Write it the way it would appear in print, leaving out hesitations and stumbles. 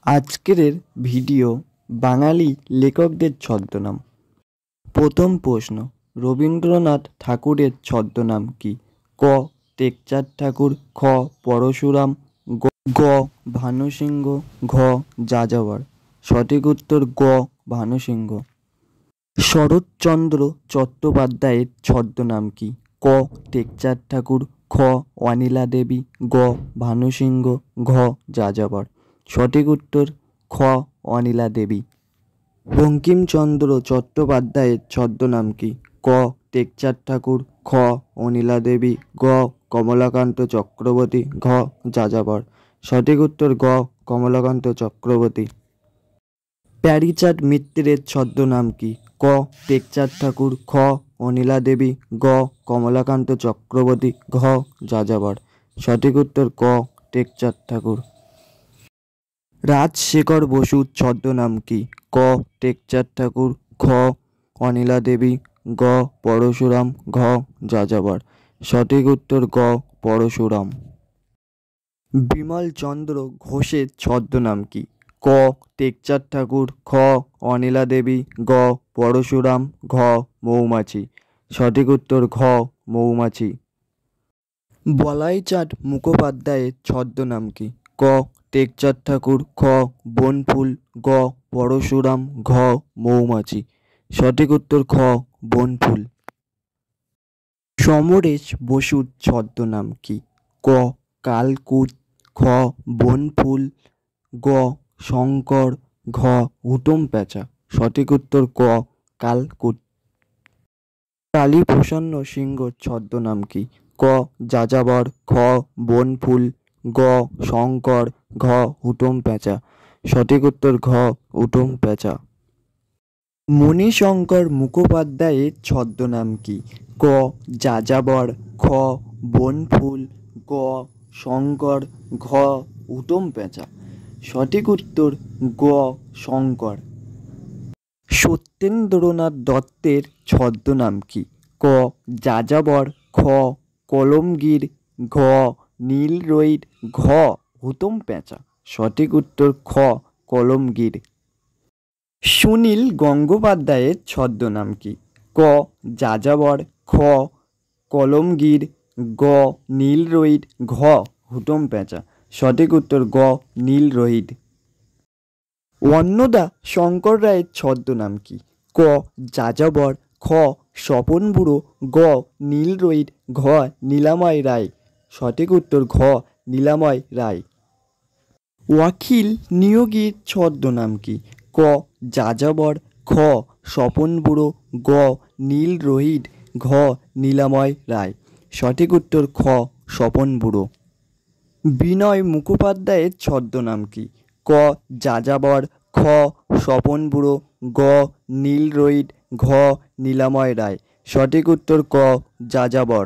আজকের ভিডিও বাঙালি লেখকদের ছদ্মনাম। প্রথম প্রশ্ন, রবীন্দ্রনাথ ঠাকুরের ছদ্মনাম কি? ক টেকচাঁদ ঠাকুর, খ পরশুরাম, গ ভানুসিংহ, ঘ যাযাবর। সঠিক উত্তর গ ভানুসিংহ। শরৎচন্দ্র চট্টোপাধ্যায়ের ছদ্মনাম কি? ক টেকচাঁদ ঠাকুর, খ অনিলা দেবী, গ ভানুসিংহ, ঘ যাযাবর। সঠিক উত্তর খ অনিলা দেবী। বঙ্কিমচন্দ্র চট্টোপাধ্যায়ের ছদ্মনাম কি? ক টেকচাঁদ ঠাকুর, খ অনিলা দেবী, গ কমলাকান্ত চক্রবর্তী, ঘ যাযাবর। সঠিক উত্তর গ কমলাকান্ত চক্রবর্তী। প্যারীচাঁদ মিত্রের ছদ্মনাম কি? ক টেকচাঁদ ঠাকুর, খ অনিলা দেবী, গ কমলাকান্ত চক্রবর্তী, ঘ যাযাবর। সঠিক উত্তর ক টেকচাঁদ ঠাকুর। রাজশেখর বসুর ছদ্মনাম কি? ক টেকচাঁদ ঠাকুর, খ অনিলা দেবী, গ পরশুরাম, ঘ যাযাবর। সঠিক উত্তর গ পরশুরাম। বিমলচন্দ্র ঘোষের ছদ্মনাম কি? ক টেকচাঁদ ঠাকুর, খ অনিলা দেবী, গ পরশুরাম, ঘ মৌমাছি। সঠিক উত্তর ঘ মৌমাছি। বলাইচাঁদ মুখোপাধ্যায়ের ছদ্মনাম কি? ক টেকচাঁদ ঠাকুর, খ বনফুল, গ পরশুরাম, ঘ মৌমাছি। সঠিক উত্তর খ বনফুল। সমরেশ বসুর ছদ্মনাম কি? ক কালকুট, খ বনফুল, গ শঙ্কর, ঘ হুতম প্যাঁচা। সঠিক উত্তর ক কালকুট। কালীপ্রসন্ন সিংহর ছদ্মনাম কি? ক যাযাবর, খ বনফুল, গ শঙ্কর, ঘ হুতম প্যাঁচা। সঠিক উত্তর ঘ হুতম প্যাঁচা। মণিশঙ্কর মুখোপাধ্যায়ের ছদ্মনাম কি? ক যাযাবর, খ বনফুল, গ শঙ্কর, ঘ হুতম প্যাঁচা। সঠিক উত্তর গ শঙ্কর। সত্যেন্দ্রনাথ দত্তের ছদ্মনাম কি? ক যাযাবর, খ কলমগীর, ঘ নীলরোহিত, ঘ হুতম প্যাঁচা। সঠিক উত্তর খ কলমগীর। সুনীল গঙ্গোপাধ্যায়ের ছদ্মনাম কি? ক যাযাবর, খ কলমগীর, গ নীলরোহিত, ঘ হুতম প্যাঁচা। সঠিক উত্তর গ নীলরোহিত। অন্নদা শঙ্কর রায়ের ছদ্মনাম কি? ক যাযাবর, খ স্বপন বুড়ো, গ নীলরোহিত, ঘ নীলাময় রায়। সঠিক উত্তর ঘ নীলাময় রায়। অখিল নিয়োগীর ছদ্মনাম কি? ক যাযাবর, খ স্বপন বুড়ো, গ নীলরোহিত, ঘ নীলাময় রায়। সঠিক উত্তর খ স্বপন বুড়ো। বিনয় মুখোপাধ্যায়ের ছদ্মনাম কি? ক যাযাবর, খ স্বপন বুড়ো, গ নীলরোহিত, ঘ নীলাময় রায়। সঠিক উত্তর ক যাযাবর।